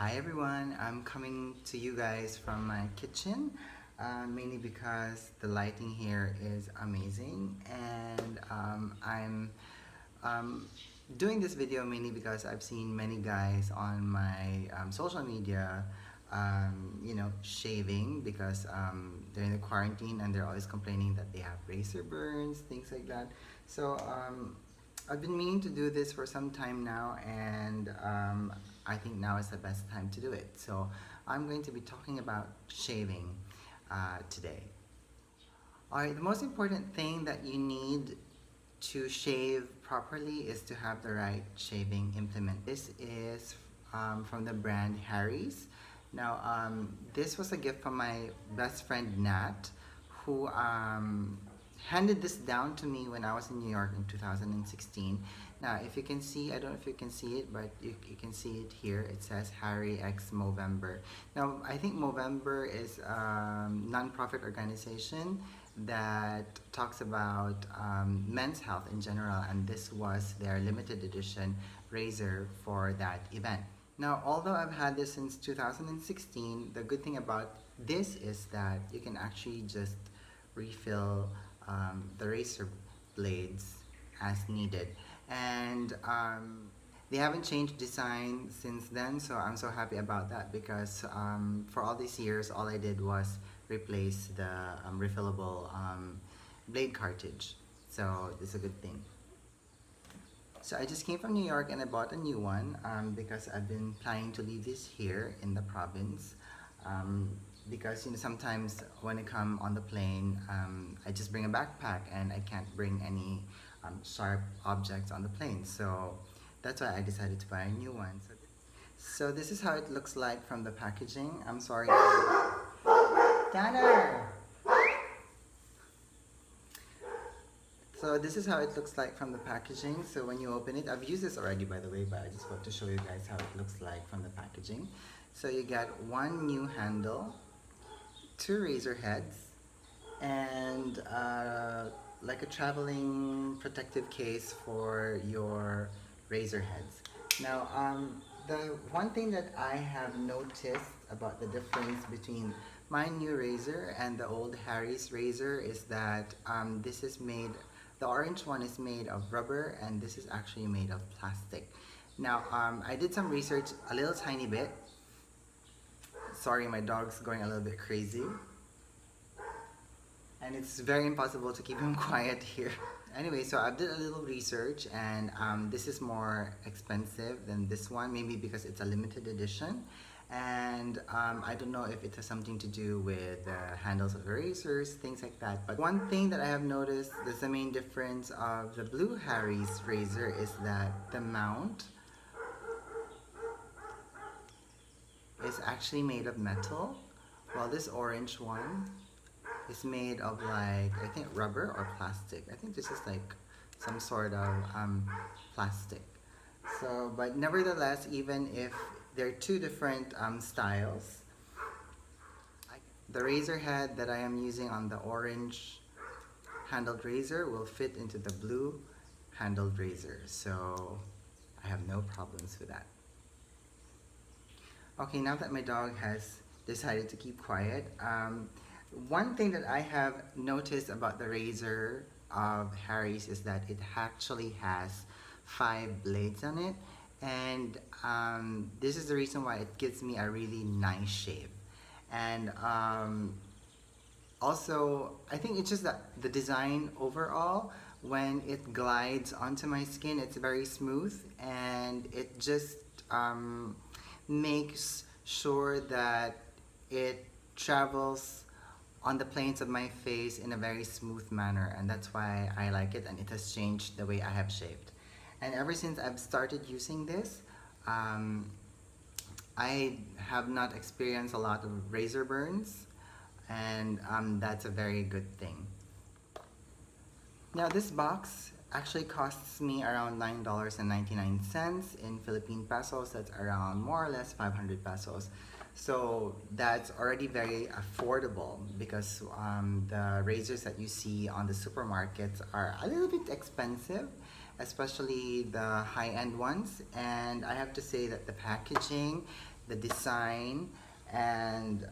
Hi everyone, I'm coming to you guys from my kitchen, mainly because the lighting here is amazing, and I'm um, doing this video mainly because I've seen many guys on my social media, shaving because they're in the quarantine and they're always complaining that they have razor burns, things like that. So I've been meaning to do this for some time now, and I think now is the best time to do it. So I'm going to be talking about shaving today. Alright, the most important thing that you need to shave properly is to have the right shaving implement. This is from the brand Harry's. Now, this was a gift from my best friend Nat, who handed this down to me when I was in New York in 2016. Now, if you can see, I don't know if you can see it, but you can see it here. It says Harry X Movember. Now, I think Movember is a non-profit organization that talks about men's health in general, and this was their limited edition razor for that event. Now, although I've had this since 2016, the good thing about this is that you can actually just refill the razor blades as needed. And they haven't changed design since then, so I'm so happy about that because for all these years, all I did was replace the refillable blade cartridge. So it's a good thing. So I just came from New York and I bought a new one because I've been planning to leave this here in the province. Because sometimes when I come on the plane, I just bring a backpack and I can't bring any sharp objects on the plane. So that's why I decided to buy a new one. So this is how it looks like from the packaging. I'm sorry. Tanner! So this is how it looks like from the packaging. So when you open it, I've used this already by the way, but I just want to show you guys how it looks like from the packaging. So you get one new handle, two razor heads, and like a traveling protective case for your razor heads. Now, the one thing that I have noticed about the difference between my new razor and the old Harry's razor is that the orange one is made of rubber and this is actually made of plastic. Now, I did some research a little tiny bit. Sorry, my dog's going a little bit crazy. And it's very impossible to keep him quiet here. Anyway, so I did a little research and this is more expensive than this one, maybe because it's a limited edition. And I don't know if it has something to do with the handles of the razors, things like that. But one thing that I have noticed, that's the main difference of the blue Harry's razor, is that the mount is actually made of metal, while this orange one is made of like, I think rubber or plastic. I think this is like some sort of plastic. So, but nevertheless, even if they're two different styles, the razor head that I am using on the orange handled razor will fit into the blue handled razor. So I have no problems with that. Okay, now that my dog has decided to keep quiet, one thing that I have noticed about the razor of Harry's is that it actually has 5 blades on it, and this is the reason why it gives me a really nice shave. And also, I think it's just that the design overall, when it glides onto my skin, it's very smooth, and it just makes sure that it travels on the planes of my face in a very smooth manner, and that's why I like it, and it has changed the way I have shaved. And ever since I've started using this, I have not experienced a lot of razor burns, and that's a very good thing. Now this box actually costs me around $9.99 in Philippine pesos. That's around more or less 500 pesos. So that's already very affordable because the razors that you see on the supermarkets are a little bit expensive, especially the high-end ones. And I have to say that the packaging, the design, and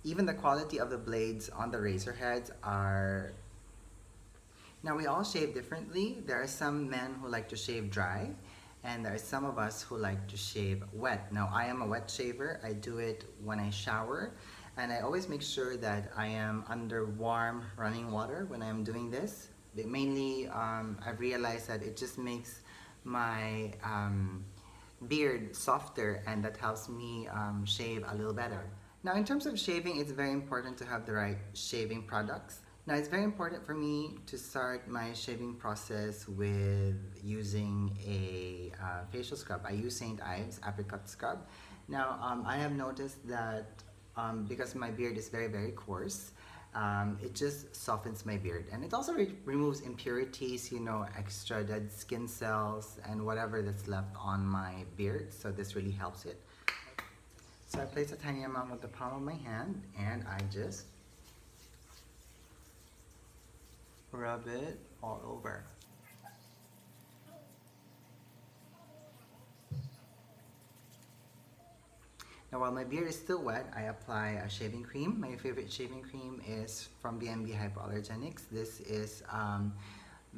even the quality of the blades on the razor heads are. Now we all shave differently. There are some men who like to shave dry, and there are some of us who like to shave wet. Now I am a wet shaver. I do it when I shower, and I always make sure that I am under warm running water when I'm doing this. But mainly, I've realized that it just makes my beard softer, and that helps me shave a little better. Now in terms of shaving, it's very important to have the right shaving products. Now it's very important for me to start my shaving process with using a facial scrub. I use St. Ives apricot scrub. Now I have noticed that because my beard is very coarse, it just softens my beard, and it also removes impurities, you know, extra dead skin cells and whatever that's left on my beard. So this really helps it. So I place a tiny amount with the palm of my hand, and I just rub it all over. Now while my beard is still wet, I apply a shaving cream. My favorite shaving cream is from B&B Hypoallergenics. This is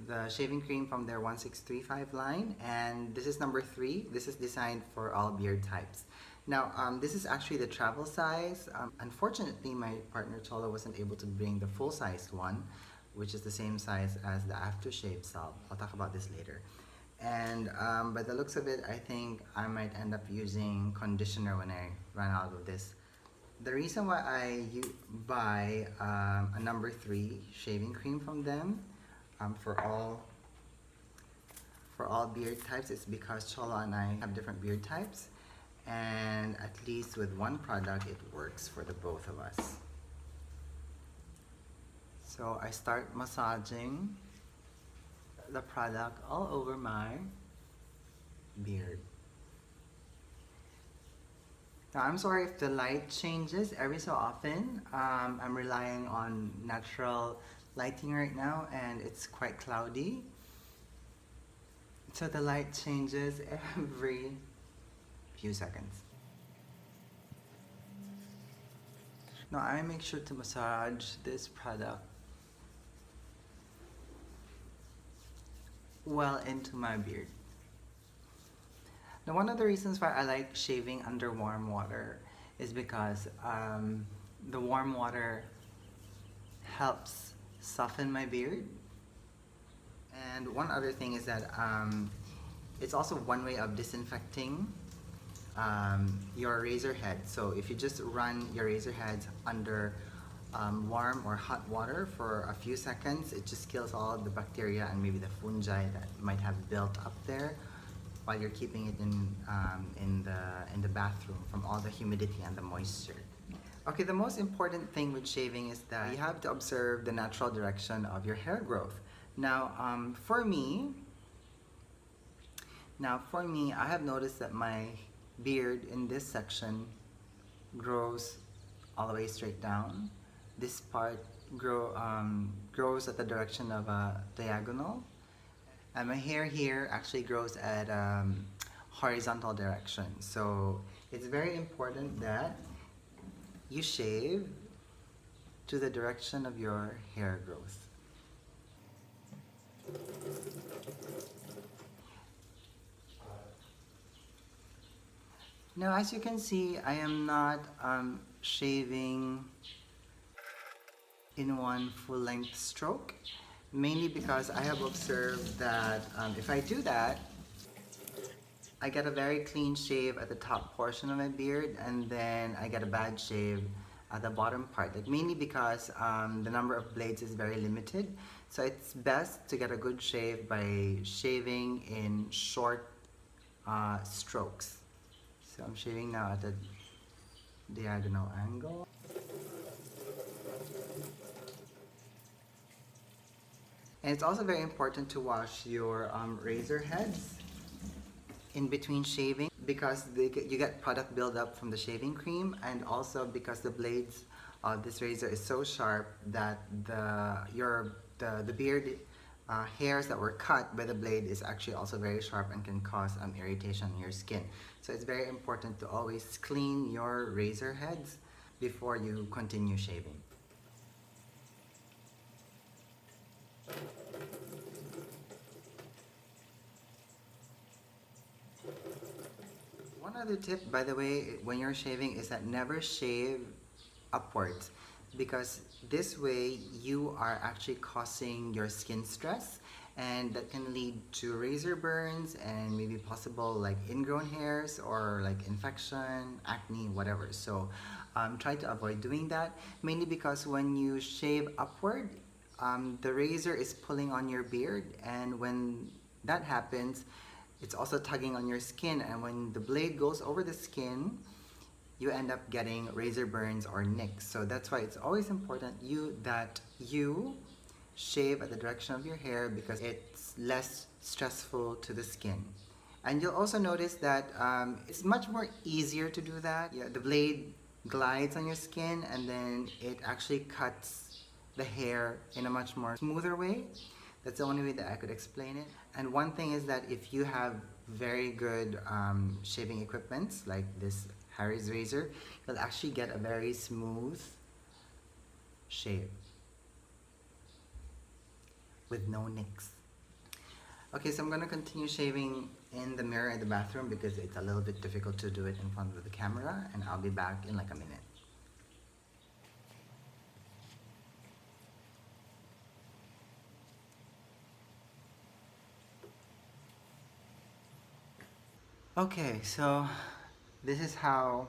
the shaving cream from their 1635 line, and this is number 3. This is designed for all beard types. Now this is actually the travel size. Unfortunately, my partner Torre wasn't able to bring the full-sized one, which is the same size as the aftershave salve. I'll talk about this later. And by the looks of it, I think I might end up using conditioner when I run out of this. The reason why I buy a number 3 shaving cream from them for all beard types is because Chola and I have different beard types, and at least with one product it works for the both of us. So I start massaging the product all over my beard. Now I'm sorry if the light changes every so often. I'm relying on natural lighting right now, and it's quite cloudy. So the light changes every few seconds. Now I make sure to massage this product well into my beard. Now one of the reasons why I like shaving under warm water is because the warm water helps soften my beard. And one other thing is that it's also one way of disinfecting your razor head. So if you just run your razor heads under warm or hot water for a few seconds, it just kills all of the bacteria and maybe the fungi that might have built up there while you're keeping it in the bathroom from all the humidity and the moisture. Okay, the most important thing with shaving is that you have to observe the natural direction of your hair growth. Now, for me, I have noticed that my beard in this section grows all the way straight down. This part grows at the direction of a diagonal, and my hair here actually grows at horizontal direction. So it's very important that you shave to the direction of your hair growth. Now, as you can see, I am not shaving in one full-length stroke, mainly because I have observed that if I do that, I get a very clean shave at the top portion of my beard, and then I get a bad shave at the bottom part, like mainly because the number of blades is very limited. So it's best to get a good shave by shaving in short strokes. So I'm shaving now at a diagonal angle. And it's also very important to wash your razor heads in between shaving, because you get product buildup from the shaving cream, and also because the blades of this razor is so sharp that the beard hairs that were cut by the blade is actually also very sharp and can cause irritation on your skin. So it's very important to always clean your razor heads before you continue shaving. One other tip, by the way, when you're shaving is that never shave upwards, because this way you are actually causing your skin stress, and that can lead to razor burns and maybe possible like ingrown hairs or like infection, acne, whatever. So try to avoid doing that, mainly because when you shave upward, the razor is pulling on your beard, and when that happens, it's also tugging on your skin, and when the blade goes over the skin, you end up getting razor burns or nicks. So that's why it's always important that you shave at the direction of your hair, because it's less stressful to the skin. And you'll also notice that it's much more easier to do that. Yeah, the blade glides on your skin, and then it actually cuts the hair in a much more smoother way. That's the only way that I could explain it. And one thing is that if you have very good shaving equipments like this Harry's razor, you'll actually get a very smooth shave with no nicks. Okay, so I'm gonna continue shaving in the mirror in the bathroom because it's a little bit difficult to do it in front of the camera, and I'll be back in like a minute. Okay, so this is how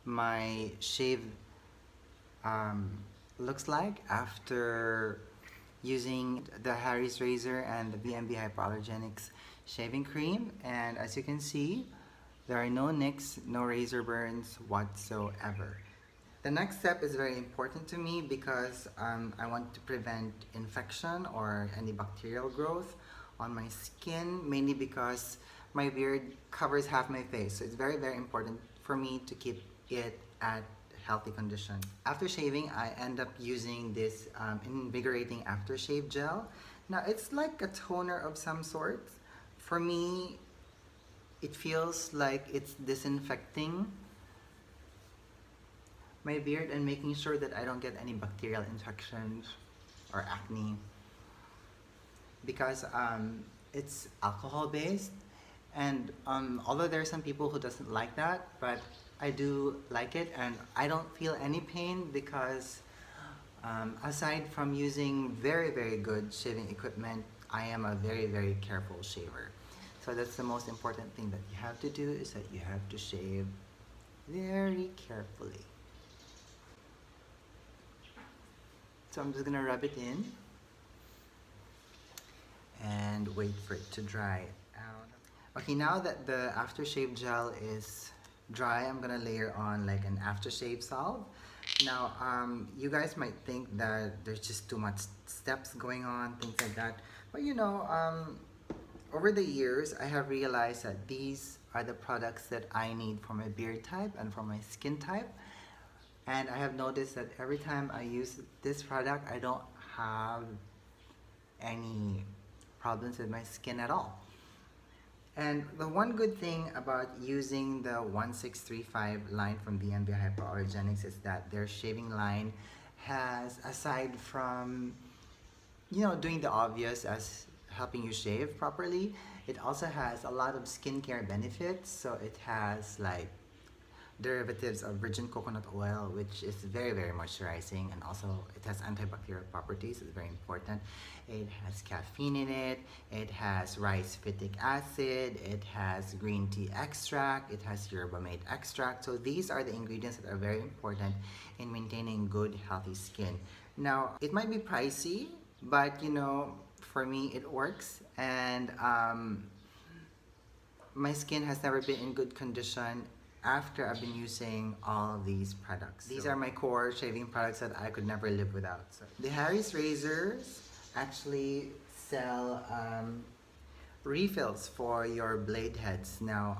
my shave um, looks like after using the Harry's razor and the BMB Hypoallergenics shaving cream. And as you can see, there are no nicks, no razor burns whatsoever. The next step is very important to me because I want to prevent infection or any bacterial growth on my skin, mainly because my beard covers half my face. So it's very, very important for me to keep it at healthy condition. After shaving, I end up using this invigorating aftershave gel. Now it's like a toner of some sort. For me, it feels like it's disinfecting my beard and making sure that I don't get any bacterial infections or acne, because it's alcohol based, and although there are some people who doesn't like that, but I do like it, and I don't feel any pain because aside from using very, very good shaving equipment, I am a very, very careful shaver. So that's the most important thing that you have to do, is that you have to shave very carefully. So I'm just gonna rub it in and wait for it to dry out. Okay, now that the aftershave gel is dry, I'm gonna layer on like an aftershave salve. Now, you guys might think that there's just too much steps going on, things like that. But you know, over the years, I have realized that these are the products that I need for my beard type and for my skin type. And I have noticed that every time I use this product, I don't have any problems with my skin at all. And the one good thing about using the 1635 line from BNB Hypoallergenics is that their shaving line has, aside from, you know, doing the obvious as helping you shave properly, it also has a lot of skincare benefits. So it has like derivatives of virgin coconut oil, which is very, very moisturizing, and also it has antibacterial properties. It's very important. It has caffeine in it, it has rice phytic acid, it has green tea extract, it has yerba mate extract. So these are the ingredients that are very important in maintaining good, healthy skin. Now, it might be pricey, but you know, for me it works, and my skin has never been in good condition after I've been using all of these products. These are my core shaving products that I could never live without. So, the Harry's razors actually sell refills for your blade heads. Now,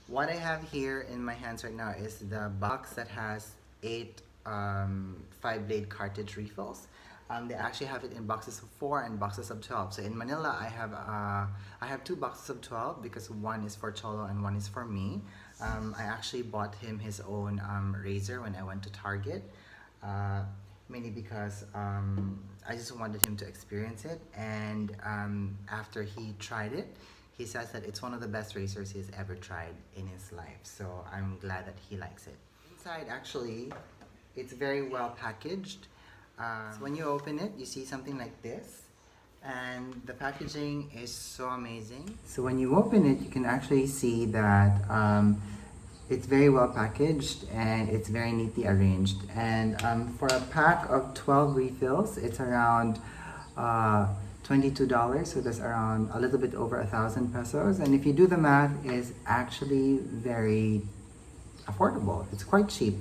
what I have here in my hands right now is the box that has 8 5-blade cartridge refills. They actually have it in boxes of 4 and boxes of 12. So in Manila, I have 2 boxes of 12 because one is for Cholo and one is for me. I actually bought him his own razor when I went to Target, mainly because I just wanted him to experience it. And after he tried it, he says that it's one of the best razors he's ever tried in his life. So I'm glad that he likes it. Inside, actually, it's very well packaged. So when you open it, you see something like this, and the packaging is so amazing. So when you open it, you can actually see that it's very well packaged and it's very neatly arranged. And for a pack of 12 refills, it's around $22, so that's around a little bit over 1,000 pesos. And if you do the math, it's actually very affordable. It's quite cheap.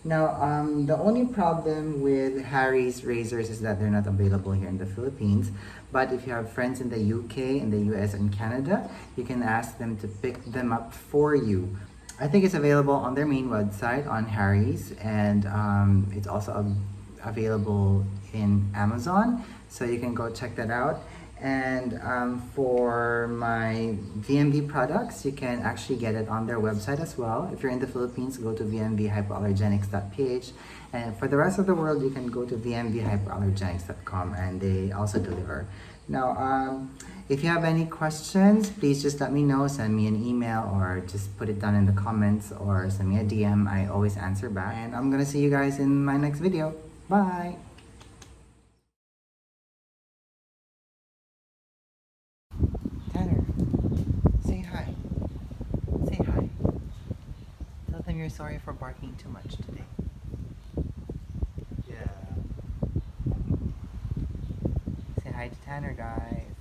Now, the only problem with Harry's razors is that they're not available here in the Philippines. But if you have friends in the UK, in the US, and Canada, you can ask them to pick them up for you. I think it's available on their main website on Harry's, and it's also available in Amazon. So you can go check that out. And for my VMV products, you can actually get it on their website as well. If you're in the Philippines, go to vmvhypoallergenics.ph. And for the rest of the world, you can go to vmvhypoallergenics.com, and they also deliver. Now, if you have any questions, please just let me know. Send me an email or just put it down in the comments or send me a DM. I always answer back. And I'm gonna see you guys in my next video. Bye! Tanner, say hi. Say hi. Tell them you're sorry for barking too much today. Yeah. Say hi to Tanner, guys.